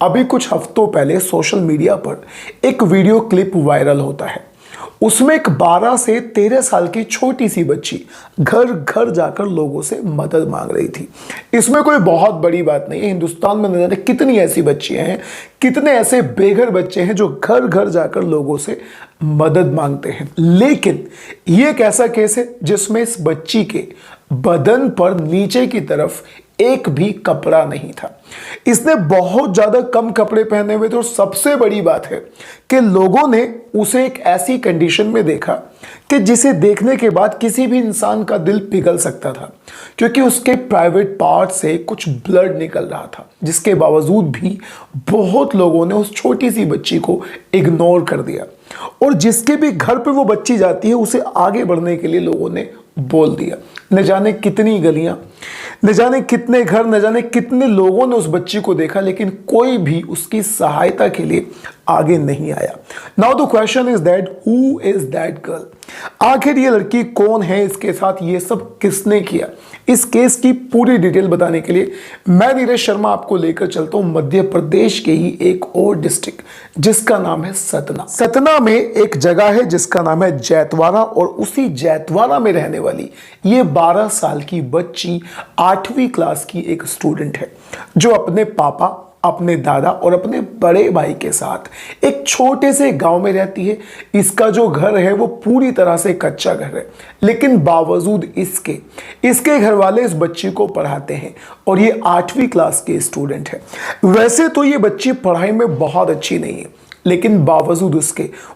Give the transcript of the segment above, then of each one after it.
अभी कुछ हफ्तों पहले सोशल मीडिया पर एक वीडियो क्लिप वायरल होता है। उसमें एक 12 से 13 साल की छोटी सी बच्ची घर घर जाकर लोगों से मदद मांग रही थी। इसमें कोई बहुत बड़ी बात नहीं है। हिंदुस्तान में न जाने कितनी ऐसी बच्चियां हैं, कितने ऐसे बेघर बच्चे हैं जो घर घर जाकर लोगों से मदद मांगते हैं। लेकिन ये एक ऐसा केस है जिसमें इस बच्ची के बदन पर नीचे की तरफ एक भी कपड़ा नहीं था। इसने बहुत ज्यादा कम कपड़े पहने हुए थे और सबसे बड़ी बात है कि लोगों ने उसे एक ऐसी कंडीशन में देखा कि जिसे देखने के बाद किसी भी इंसान का दिल पिघल सकता था, क्योंकि उसके प्राइवेट पार्ट से कुछ ब्लड निकल रहा था। जिसके बावजूद भी बहुत लोगों ने उस छोटी सी बच्ची को इग्नोर कर दिया और जिसके भी घर पे वो बच्ची जाती है उसे आगे बढ़ने के लिए लोगों ने बोल दिया। न जाने कितनी गलियां, न जाने कितने घर, न जाने कितने लोगों ने उस बच्ची को देखा, लेकिन कोई भी उसकी सहायता के लिए आगे नहीं आया। Now the question is that who is that girl? आखिर ये लड़की कौन है, इसके साथ ये सब किसने किया? इस केस की पूरी डिटेल बताने के लिए मैं नीरज शर्मा आपको लेकर चलता हूं मध्य प्रदेश के ही एक और डिस्ट्रिक्ट जिसका नाम है सतना। सतना में एक जगह है जिसका नाम है जैतवाड़ा और उसी जैतवाड़ा में रहने वाली ये 12 साल की बच्ची 8वीं क्लास की एक स्टूडेंट है जो अपने पापा, अपने दादा और अपने बड़े भाई के साथ एक छोटे से गांव में रहती है। इसका जो घर है वो पूरी तरह से कच्चा घर है, लेकिन बावजूद इसके घर वाले इस बच्ची को पढ़ाते हैं और ये 8वीं क्लास के स्टूडेंट है। वैसे तो ये बच्ची पढ़ाई में बहुत अच्छी नहीं है, लेकिन बावजूद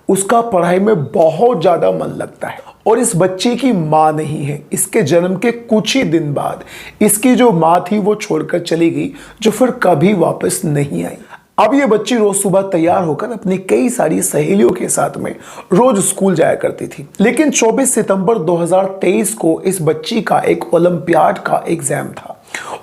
उसका पढ़ाई में बहुत ज्यादा मन लगता है। और इस बच्चे की मां नहीं है। इसके जन्म के कुछ ही दिन बाद इसकी जो मां थी वो छोड़कर चली गई, जो फिर कभी वापस नहीं आई। अब ये बच्ची रोज सुबह तैयार होकर अपनी कई सारी सहेलियों के साथ में रोज स्कूल जाया करती थी। लेकिन 24 सितंबर 2023 को इस बच्ची का एक ओलंपियाड का एग्जाम था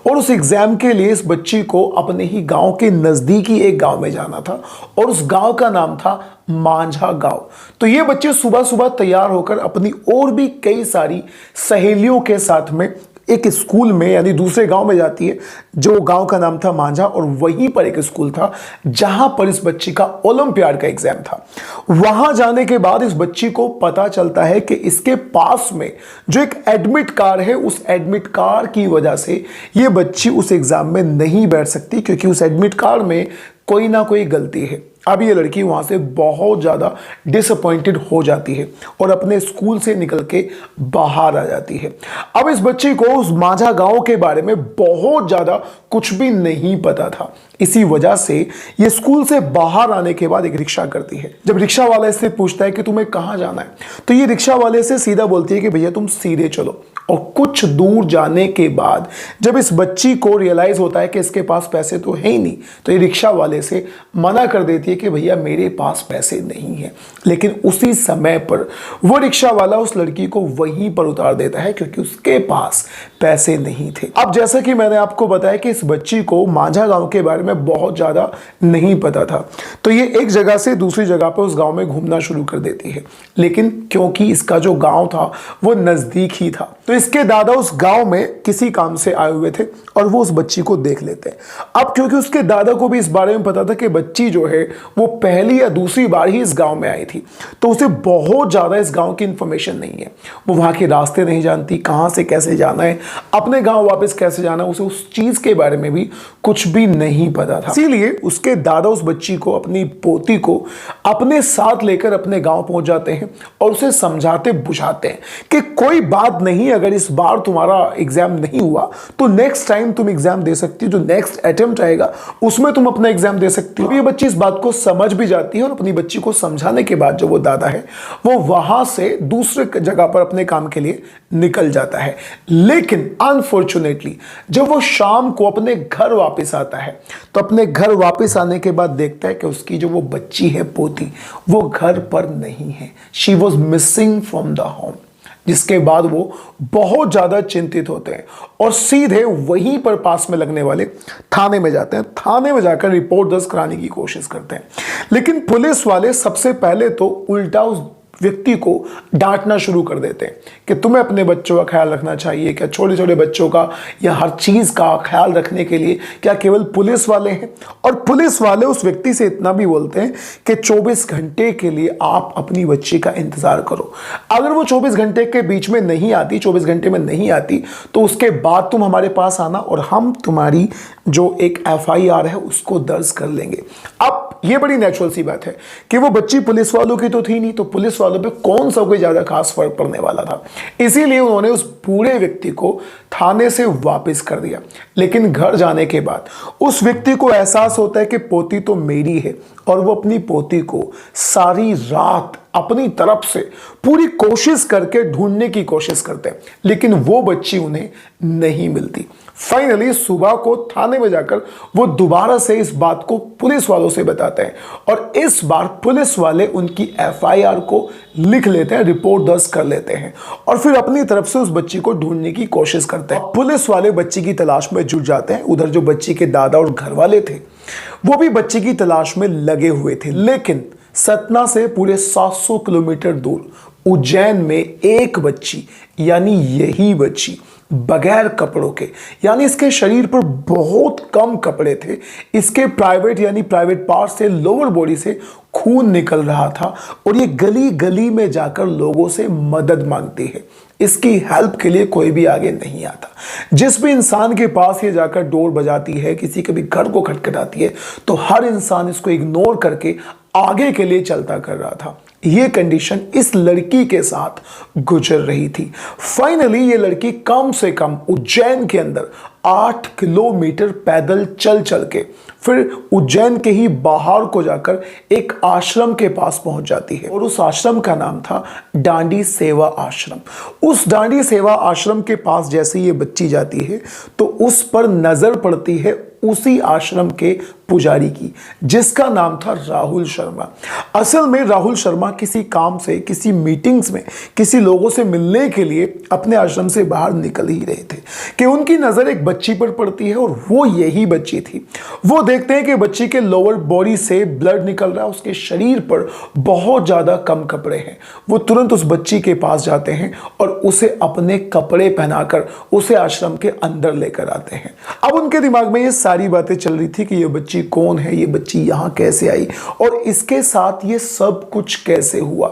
और उस एग्जाम के लिए इस बच्ची को अपने ही गांव के नजदीकी एक गांव में जाना था और उस गांव का नाम था मांझा गांव। तो ये बच्ची सुबह सुबह तैयार होकर अपनी और भी कई सारी सहेलियों के साथ में एक स्कूल में यानी दूसरे गांव में जाती है, जो गांव का नाम था मांझा, और वहीं पर एक स्कूल था जहां पर इस बच्ची का ओलंपियाड का एग्जाम था। वहां जाने के बाद इस बच्ची को पता चलता है कि इसके पास में जो एक एडमिट कार्ड है, उस एडमिट कार्ड की वजह से ये बच्ची उस एग्जाम में नहीं बैठ सकती, क्योंकि उस एडमिट कार्ड में कोई ना कोई गलती है। अब ये लड़की वहां से बहुत ज्यादा डिसअपॉइंटेड हो जाती है और अपने स्कूल से निकल के बाहर आ जाती है। अब इस बच्ची को उस मांझा गांव के बारे में बहुत ज्यादा कुछ भी नहीं पता था। इसी वजह से ये स्कूल से बाहर आने के बाद एक रिक्शा करती है। जब रिक्शा वाला इससे पूछता है कि तुम्हें कहां जाना है, तो ये रिक्शा वाले से सीधा बोलती है कि भैया तुम सीधे चलो। और कुछ दूर जाने के बाद जब इस बच्ची को रियलाइज होता है कि इसके पास पैसे तो है ही नहीं, तो ये रिक्शा वाले से मना कर देती है कि भैया मेरे पास पैसे नहीं है। लेकिन उसी समय पर वो रिक्शा वाला उस लड़की को वहीं पर उतार देता है, क्योंकि उसके पास पैसे नहीं थे। अब जैसा कि मैंने आपको बताया कि इस बच्ची को मांझा गांव के बारे में बहुत ज्यादा नहीं पता था, तो ये एक जगह से दूसरी जगह पर उस गांव में घूमना शुरू कर देती है। लेकिन क्योंकि इसका जो गांव था वो नजदीक ही था, तो इसके दादा उस गांव में किसी काम से आए हुए थे और वो उस बच्ची को देख लेते हैं। अब क्योंकि उसके दादा को भी इस बारे में पता था कि बच्ची जो है वो पहली या दूसरी बार ही इस गांव में आई थी, तो उसे बहुत ज्यादा इस गांव की इंफॉर्मेशन नहीं है। वो वहां के रास्ते नहीं जानती, कहां से कैसे जाना है, अपने गांव वापस कैसे जाना, उसे उस चीज के बारे में भी कुछ भी नहीं पता था। इसीलिए उसके दादा उस बच्ची को, अपनी पोती को अपने साथ लेकर अपने गांव पहुंच जाते हैं और उसे समझाते बुझाते हैं कि कोई बात नहीं, अगर इस बार तुम्हारा एग्जाम नहीं हुआ तो नेक्स्ट टाइम तुम एग्जाम दे सकती हो, जो नेक्स्ट अटेम्प्ट आएगा उसमें तुम अपना एग्जाम दे सकती हो। ये बच्ची इस बात को समझ भी जाती है और अपनी बच्ची को समझाने के बाद जो वो दादा है वो वहां से दूसरे जगह पर अपने काम के लिए निकल जाता है। लेकिन अनफॉर्चुनेटली जब वो शाम को अपने घर वापस आता है, तो अपने घर वापस आने के बाद देखता है कि उसकी जो वो बच्ची है, पोती, वो घर पर नहीं है। She was missing from the home. जिसके बाद वो बहुत ज्यादा चिंतित होते हैं और सीधे वहीं पर पास में लगने वाले थाने में जाते हैं। थाने में जाकर रिपोर्ट दर्ज कराने की कोशिश करते हैं, लेकिन पुलिस वाले सबसे पहले तो उल्टा उस व्यक्ति को डांटना शुरू कर देते हैं कि तुम्हें अपने बच्चों का ख्याल रखना चाहिए, क्या छोटे छोटे बच्चों का या हर चीज़ का ख्याल रखने के लिए क्या केवल पुलिस वाले हैं। और पुलिस वाले उस व्यक्ति से इतना भी बोलते हैं कि 24 घंटे के लिए आप अपनी बच्ची का इंतजार करो, अगर वो 24 घंटे के बीच में नहीं आती, 24 घंटे में नहीं आती, तो उसके बाद तुम हमारे पास आना और हम तुम्हारी जो एक FIR है उसको दर्ज कर लेंगे। अब ये बड़ी नेचुरल सी बात है कि वो बच्ची पुलिस वालों की तो थी नहीं, तो पुलिस वालों पे कौन सा कोई ज्यादा खास फर्क पड़ने वाला था। इसीलिए उन्होंने उस पूरे व्यक्ति को थाने से वापस कर दिया। लेकिन घर जाने के बाद उस व्यक्ति को एहसास होता है कि पोती तो मेरी है, और वो अपनी पोती को सारी रात अपनी तरफ से पूरी कोशिश करके ढूंढने की कोशिश करते हैं, लेकिन वो बच्ची उन्हें नहीं मिलती। फाइनली सुबह को थाने में जाकर वो दोबारा से इस बात को पुलिस वालों से बताते हैं, और इस बार पुलिस वाले उनकी FIR को लिख लेते हैं, रिपोर्ट दर्ज कर लेते हैं, और फिर अपनी तरफ से उस बच्ची को ढूंढने की कोशिश करते हैं। पुलिस वाले बच्ची की तलाश में जुट जाते हैं। उधर जो बच्ची के दादा और घर वाले थे वो भी बच्ची की तलाश में लगे हुए थे, लेकिन सतना से पूरे 700 किलोमीटर दूर उज्जैन में एक बच्ची, यानी यही बच्ची बगैर कपड़ों के, यानी इसके शरीर पर बहुत कम कपड़े थे, इसके प्राइवेट पार्ट से, लोअर बॉडी से खून निकल रहा था, और ये गली गली में जाकर लोगों से मदद मांगती है। इसकी हेल्प के लिए कोई भी आगे नहीं आता। जिस भी इंसान के पास ये जाकर डोर बजाती है, किसी के भी घर को खटखटाती है, तो हर इंसान इसको इग्नोर करके आगे के लिए चलता कर रहा था। ये कंडीशन इस लड़की के साथ गुजर रही थी। फाइनली ये लड़की कम से कम उज्जैन के अंदर 8 किलोमीटर पैदल चल चल के फिर उज्जैन के ही बाहर को जाकर एक आश्रम के पास पहुंच जाती है, और उस आश्रम का नाम था डांडी सेवा आश्रम। उस डांडी सेवा आश्रम के पास जैसे ये बच्ची जाती है तो उस पर नजर पड़ती है उसी आश्रम के पुजारी की, जिसका नाम था राहुल शर्मा। असल में राहुल शर्मा किसी काम से, किसी मीटिंग्स में, किसी लोगों से मिलने के लिए अपने आश्रम से बाहर निकल ही रहे थे कि उनकी नजर एक बच्ची पर पड़ती है, और वो यही बच्ची थी। वो देखते हैं कि बच्ची के लोअर बॉडी से ब्लड निकल रहा है, उसके शरीर पर बहुत ज्यादा कम कपड़े हैं। वो तुरंत उस बच्ची के पास जाते हैं और उसे अपने कपड़े पहनाकर उसे आश्रम के अंदर लेकर आते हैं। अब उनके दिमाग में ये सारी बातें चल रही थी कि ये बच्ची कौन है, ये बच्ची यहां कैसे आई, और इसके साथ ये सब कुछ कैसे हुआ।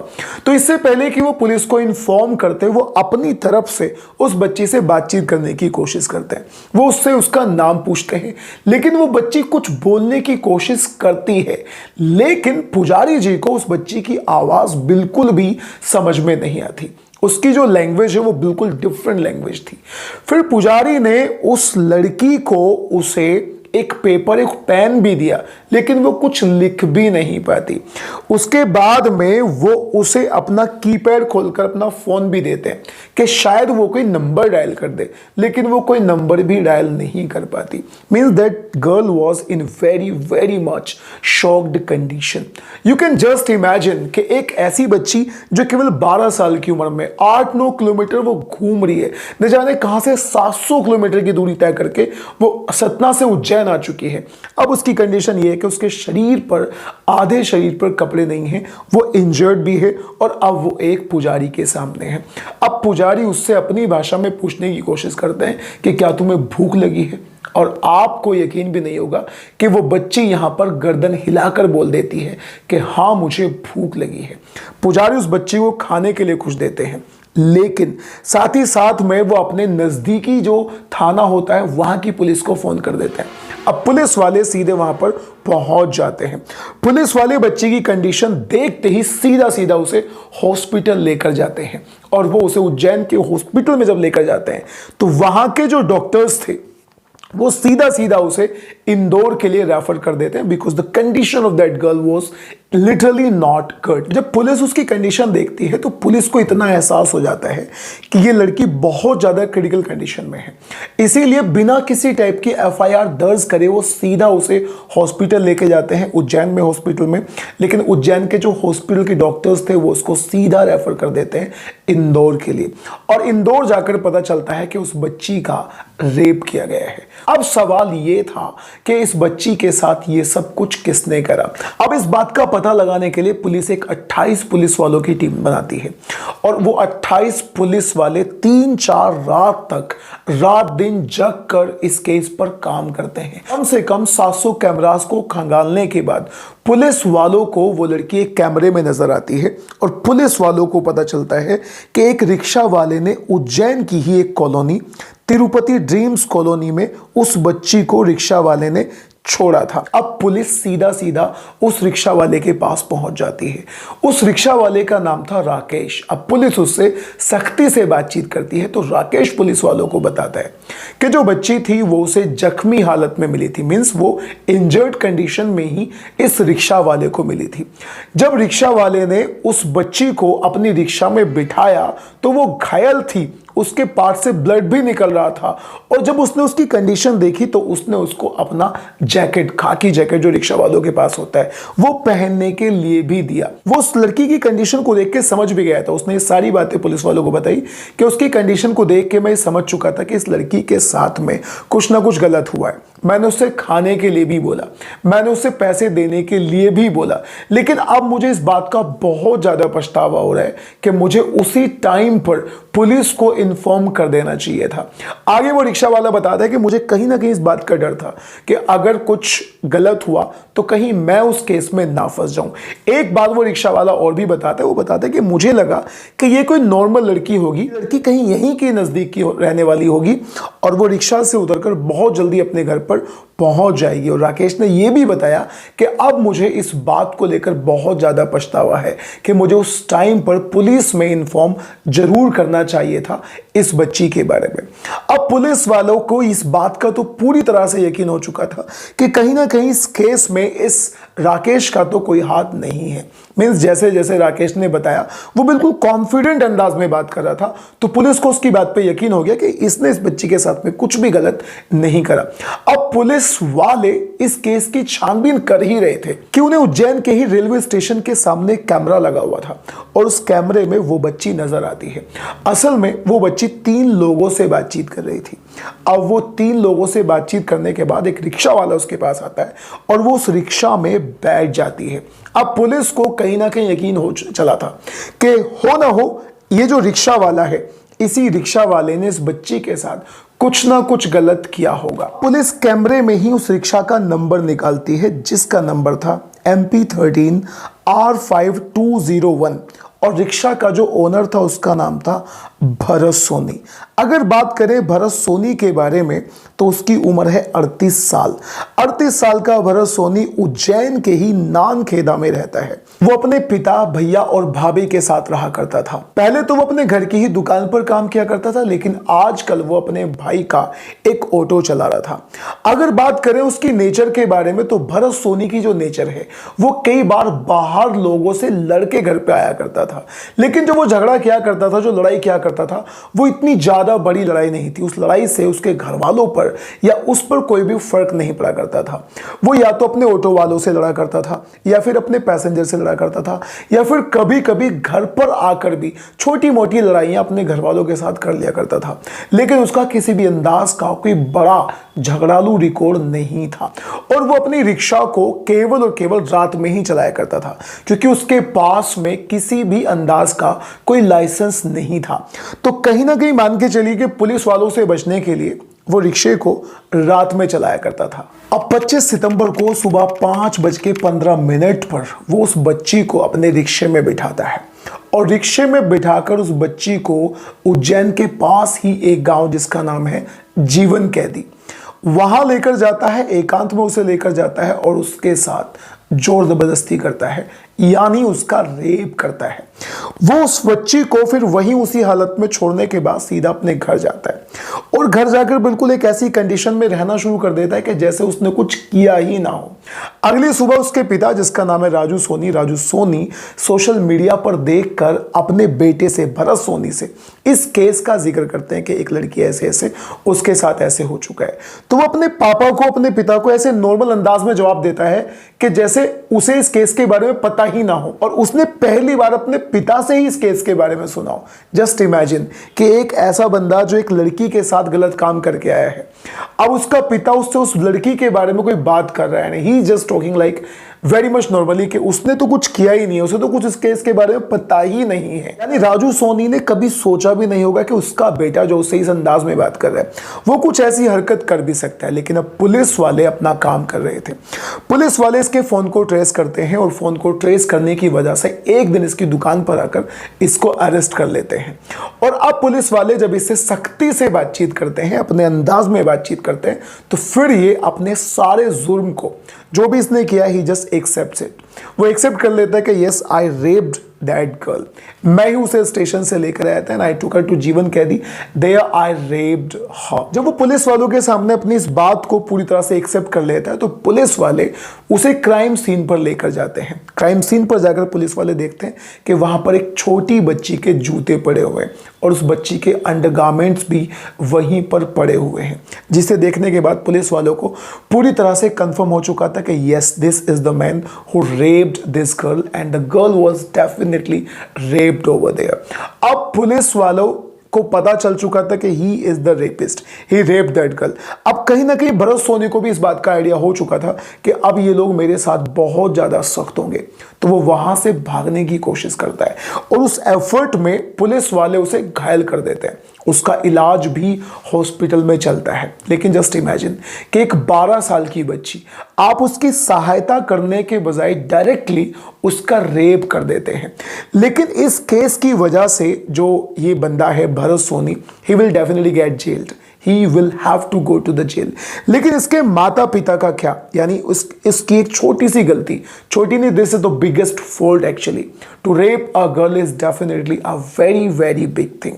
तो इससे पहले कि वो पुलिस को इन्फॉर्म करते, वो अपनी तरफ से उस बच्ची से बातचीत करने की कोशिश करते हैं। वो उससे उसका नाम पूछते हैं, लेकिन वो बच्ची कुछ बोलने की कोशिश करती है, लेकिन पुजारी जी को उस बच्ची की आवाज बिल्कुल भी समझ में नहीं आती। उसकी जो लैंग्वेज है वो बिल्कुल डिफरेंट लैंग्वेज थी। फिर पुजारी ने उस लड़की को उसे एक पेपर, एक पेन भी दिया, लेकिन वो कुछ लिख भी नहीं पाती। उसके बाद में वो उसे अपना कीपैड खोलकर अपना फोन भी देते हैं कि शायद वो कोई नंबर डायल कर दे, लेकिन वो कोई नंबर भी डायल नहीं कर पाती। Means that girl was in very very much shocked condition. You can just imagine कि एक ऐसी बच्ची जो केवल 12 साल की उम्र में 8-9 किलोमीटर वो घूम रही है, न जाने कहां से 700 किलोमीटर की दूरी तय करके वो सतना से उज्जैन आ चुकी है। अब उसकी कंडीशन ये है कि उसके शरीर पर, आधे शरीर पर कपड़े नहीं हैं, वो इंजर्ड भी है, और अब वो एक पुजारी के सामने है। अब पुजारी उससे अपनी भाषा में पूछने की कोशिश करते हैं कि क्या तुम्हें भूख लगी है, और आपको यकीन भी नहीं होगा कि वो बच्ची यहां पर गर्दन हिलाकर बोल देती है कि हाँ मुझे भूख लगी है। पुजारी उस बच्ची को खाने के लिए कुछ देते हैं, लेकिन साथ ही साथ में वो अपने नजदीकी जो थाना होता है वहां की पुलिस को फोन कर देते हैं। अब पुलिस वाले सीधे वहां पर पहुंच जाते हैं। पुलिस वाले बच्ची की कंडीशन देखते ही सीधा सीधा उसे हॉस्पिटल लेकर जाते हैं, और वो उसे उज्जैन के हॉस्पिटल में जब लेकर जाते हैं तो वहां के जो डॉक्टर्स थे वो सीधा सीधा उसे इंदौर के लिए रेफर कर देते हैं, because the condition of that girl was literally not good. जब पुलिस उसकी कंडीशन देखती है तो पुलिस को इतना एहसास हो जाता है कि ये लड़की बहुत ज़्यादा क्रिटिकल कंडीशन में है, इसीलिए बिना किसी टाइप की FIR दर्ज करे वो सीधा उसे हॉस्पिटल लेके जाते हैं, उज्जैन में हॉस्पिटल में। लेकिन उज्जैन के जो हॉस्पिटल के डॉक्टर्स थे वो उसको सीधा रेफर कर देते हैं इंदौर के लिए, और इंदौर जाकर पता चलता है कि उस बच्ची का रेप किया गया है। अब सवाल ये था कि इस बच्ची के साथ ये सब कुछ किसने करा। अब इस बात का पता लगाने के लिए पुलिस एक 28 पुलिस वालों की टीम बनाती है, और वो 28 पुलिस वाले 3-4 रात तक रात दिन जग कर इस केस पर काम करते हैं। कम से कम 700 कैमरास को खंगालने के बाद पुलिस वालों को वो लड़की एक कैमरे में नजर आती है, और पुलिस वालों को पता चलता है कि एक रिक्शा वाले ने उज्जैन की ही एक कॉलोनी तिरुपति ड्रीम्स कॉलोनी में उस बच्ची को रिक्शा वाले ने छोड़ा था। अब पुलिस सीधा सीधा उस रिक्शा वाले के पास पहुंच जाती है। उस रिक्शा वाले का नाम था राकेश। अब पुलिस उससे सख्ती से बातचीत करती है, तो राकेश पुलिस वालों को बताता है कि जो बच्ची थी वो उसे जख्मी हालत में मिली थी, मीन्स वो इंजर्ड कंडीशन में ही इस रिक्शा वाले को मिली थी। जब रिक्शा वाले ने उस बच्ची को अपनी रिक्शा में बिठाया तो वो घायल थी, उसके पार्ट से ब्लड भी निकल रहा था, और जब उसने उसकी कंडीशन देखी तो उसने उसको अपना जैकेट, खाकी जैकेट जो रिक्शा वालों के पास होता है, वो पहनने के लिए भी दिया। वो उस लड़की की कंडीशन को देख के समझ भी गया था। उसने ये सारी बातें पुलिस वालों को बताई कि उसकी कंडीशन को देख के मैं समझ चुका था कि इस लड़की के साथ में कुछ ना कुछ गलत हुआ है। मैंने उससे खाने के लिए भी बोला, मैंने उससे पैसे देने के लिए भी बोला, लेकिन अब मुझे इस बात का बहुत ज्यादा पछतावा हो रहा है कि मुझे उसी टाइम पर पुलिस को इन्फॉर्म कर देना चाहिए था। आगे वो रिक्शा वाला बताता है कि मुझे कहीं ना कहीं इस बात का डर था कि अगर कुछ गलत हुआ तो कहीं मैं उस केस में ना फंस जाऊं। एक बात वो रिक्शा वाला और भी बताता है, वो बताता है कि मुझे लगा कि ये कोई नॉर्मल लड़की होगी, लड़की कहीं यहीं के नजदीक की रहने वाली होगी, और वो रिक्शा से उतरकर बहुत जल्दी अपने घर पर पहुंच जाएगी। और राकेश ने यह भी बताया कि अब मुझे इस बात को लेकर बहुत ज्यादा पछतावा है कि मुझे उस टाइम पर पुलिस में इन्फॉर्म जरूर करना चाहिए था इस बच्ची के बारे में। अब पुलिस वालों को इस बात का तो पूरी तरह से यकीन हो चुका था कि कहीं ना कहीं इस केस में इस राकेश का तो कोई हाथ नहीं है। मीन्स जैसे जैसे राकेश ने बताया वो बिल्कुल कॉन्फिडेंट अंदाज में बात कर रहा था, तो पुलिस को उसकी बात पे यकीन हो गया कि इसने इस बच्ची के साथ में कुछ भी गलत नहीं करा। अब पुलिस वाले इस केस की छानबीन कर ही रहे थे कि उन्हें उज्जैन के ही रेलवे स्टेशन के सामने कैमरा लगा हुआ था, और उस कैमरे में वो बच्ची नजर आती है। असल में वो बच्ची 3 लोगों से बातचीत कर रही थी। अब वो 3 लोगों से बातचीत करने के बाद एक रिक्शा वाला उसके पास आता है, और वो उस रिक्शा में बैठ जाती है। अब पुलिस को कहीं ना कहीं यकीन हो चला था कि हो ना हो ये जो रिक्शा वाला है, इसी रिक्शा वाले ने इस बच्ची के साथ कुछ ना कुछ गलत किया होगा। पुलिस कैमरे में ही उस रिक्शा का नंबर निकालती है, जिसका नंबर था MP13 R5201, और रिक्शा का जो ओनर था उसका नाम था भरत सोनी। अगर बात करें भरत सोनी के बारे में तो उसकी उम्र है 38 साल। 38 साल का भरत सोनी उज्जैन के ही नानखेदा में रहता है। वो अपने पिता, भैया और भाभी के साथ रहा करता था। पहले तो वो अपने घर की ही दुकान पर काम किया करता था, लेकिन आजकल वो अपने भाई का एक ऑटो चला रहा था। अगर बात करें उसकी नेचर के बारे में तो भरत सोनी की जो नेचर है वो कई बार बाहर लोगों से लड़के घर पे आया करता था, लेकिन जो वो झगड़ा किया करता था, जो लड़ाई किया करता था, वो इतनी ज्यादा बड़ी लड़ाई नहीं थी। उस लड़ाई से उसके घर वालों पर या उस पर कोई भी फर्क नहीं पड़ा करता था। वो या तो अपने ऑटो वालों से लड़ा करता था, या फिर अपने पैसेंजर से लड़ा करता था, या फिर कभी कभी घर पर आकर भी छोटी मोटी लड़ाइयां अपने घर वालों के साथ कर लिया करता था, लेकिन उसका किसी भी अंदाज का कोई बड़ा झगड़ालू रिकॉर्ड नहीं था। और वो अपनी रिक्शा को केवल और केवल रात में ही चलाया करता था, क्योंकि उसके पास में किसी भी अंदाज का कोई लाइसेंस नहीं था। तो कहीं ना कहीं मान के चलिए कि पुलिस वालों से बचने के लिए वो रिक्शे को रात में चलाया करता था। अब 25 सितंबर को सुबह 5:15 पर वो उस बच्ची को अपने रिक्शे में बिठाता है, और रिक्शे में बिठाकर उस बच्ची को उज्जैन के पास ही एक गांव जिसका नाम है जीवन कैदी, वहां लेकर जाता है। एकांत में उसे लेकर जाता है और उसके साथ जोर जबरदस्ती करता है, यानी उसका रेप करता है। वो उस बच्ची को फिर वहीं उसी हालत में छोड़ने के बाद सीधा अपने घर जाता है, और घर जाकर बिल्कुल एक ऐसी कंडीशन में रहना शुरू कर देता है कि जैसे उसने कुछ किया ही ना हो। अगली सुबह उसके पिता, जिसका नाम है राजू सोनी सोशल मीडिया पर देखकर अपने बेटे से, भरत सोनी से, इस केस का जिक्र करते हैं कि एक लड़की ऐसे ऐसे उसके साथ ऐसे हो चुका है। तो वो अपने पापा को, अपने पिता को ऐसे नॉर्मल अंदाज में जवाब देता है कि जैसे जिससे उसे इस केस के बारे में पता ही ना हो और उसने पहली बार अपने पिता से ही इस केस के बारे में सुना हो। जस्ट इमेजिन कि एक ऐसा बंदा जो एक लड़की के साथ गलत काम करके आया है, अब उसका पिता उससे उस लड़की के बारे में कोई बात कर रहा है, he just talking like very much normally कि उसने तो कुछ किया ही नहीं है, उसे तो कुछ इस केस के बारे में पता ही नहीं है। यानी राजू सोनी ने कभी सोचा भी नहीं होगा कि उसका बेटा जो उससे इस अंदाज में बात कर रहा है वो कुछ ऐसी हरकत कर भी सकता है। लेकिन अब पुलिस वाले अपना काम कर रहे थे। पुलिस वाले इसके फोन को ट्रेस करते हैं और फोन को ट्रेस करने की वजह से एक दिन इसकी दुकान पर आकर इसको अरेस्ट कर लेते हैं। और अब पुलिस वाले जब इससे सख्ती से बातचीत करते हैं, अपने अंदाज में बातचीत करते हैं, तो फिर ये अपने सारे जुर्म को जो भी इसने किया ही जस्ट एक्सेप्ट इट। वो एक्सेप्ट कर लेता है कि yes I raped that girl, मैं ही उसे स्टेशन से लेकर आया था and I took her to जीवन कैदी, देयर आई रेप्ड हर। जब वो पुलिस वालों के सामने अपनी इस बात को पूरी तरह से एक्सेप्ट कर लेता है तो पुलिस वाले उसे क्राइम सीन पर लेकर जाते हैं। क्राइम सीन पर जाकर पुलिस वाले देखते हैं कि वहां पर एक छोटी बच्ची के जूते पड़े हुए हैं और उस बच्ची के अंडरगारमेंट्स भी वहीं पर पड़े हुए हैं, जिसे देखने के बाद पुलिस वालों को पूरी तरह से कंफर्म हो चुका था कि yes this is the man who raped this girl and the girl was definitely raped over there. अब पुलिस वालों को पता चल चुका था कि he is the rapist, he raped that girl. अब कहीं ना कहीं भरत सोनी को भी इस बात का आइडिया हो चुका था कि अब ये लोग मेरे साथ बहुत ज्यादा सख्त होंगे, तो वो वहां से भागने की कोशिश करता है और उस एफर्ट में पुलिस वाले उसे घायल कर देते हैं। उसका इलाज भी हॉस्पिटल में चलता है। लेकिन जस्ट इमेजिन कि एक 12 साल की बच्ची, आप उसकी सहायता करने के बजाय डायरेक्टली उसका रेप कर देते हैं। लेकिन इस केस की वजह से जो ये बंदा है Bharat Soni, he will definitely get jailed, he will have to go to the jail. लेकिन इसके माता पिता का क्या, यानी इसकी एक छोटी सी गलती, छोटी नहीं, this is the biggest fault actually. To rape a girl is definitely a very very big thing.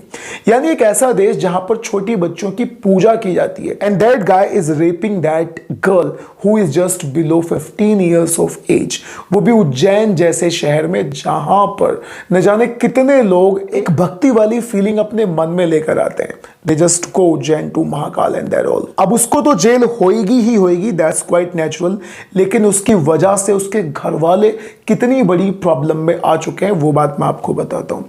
यानी एक ऐसा देश जहां पर छोटी बच्चों की पूजा की जाती है and that guy is raping that girl who is just below 15 years of age, वो भी उज्जैन जैसे शहर में जहां पर न जाने कितने लोग एक भक्ति वाली फीलिंग अपने मन में लेकर आते हैं। They just go Ujjain to Mahakal and that all. अब उसको तो जेल होएगी ही होएगी, दैट्स क्वाइट नेचुरल, लेकिन उसकी वजह से उसके घर वाले कितनी बड़ी प्रॉब्लम में आ चुके हैं वो बात मैं आपको बताता हूं।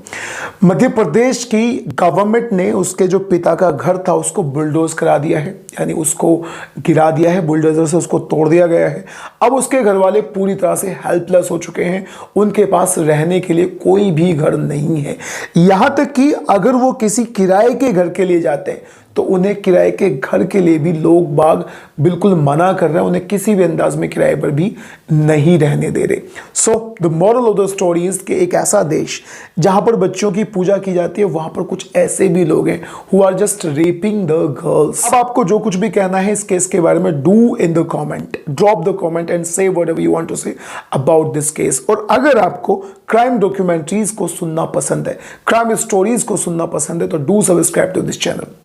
मध्य प्रदेश की गवर्नमेंट ने उसके जो पिता का घर था उसको बुलडोज करा दिया है, यानी उसको गिरा दिया है, बुलडोजर से उसको तोड़ दिया गया है। अब उसके घर वाले पूरी तरह से हेल्पलेस हो चुके हैं, उनके पास रहने के लिए कोई भी घर नहीं है। यहां तक कि अगर वो किसी किराए के घर के लिए जाते हैं तो उन्हें किराए के घर के लिए भी लोग बाग बिल्कुल मना कर रहे हैं, उन्हें किसी भी अंदाज में किराए पर भी नहीं रहने दे रहे। So the moral of the story is कि एक ऐसा देश जहां पर बच्चों की पूजा की जाती है वहां पर कुछ ऐसे भी लोग हैं who are just raping the girls. अब आपको जो कुछ भी कहना है इस केस के बारे में, do in the comment, drop the comment and say whatever you want to say about this case. और अगर आपको क्राइम डॉक्यूमेंट्रीज को सुनना पसंद है, क्राइम स्टोरीज को सुनना पसंद है, तो do subscribe to this channel.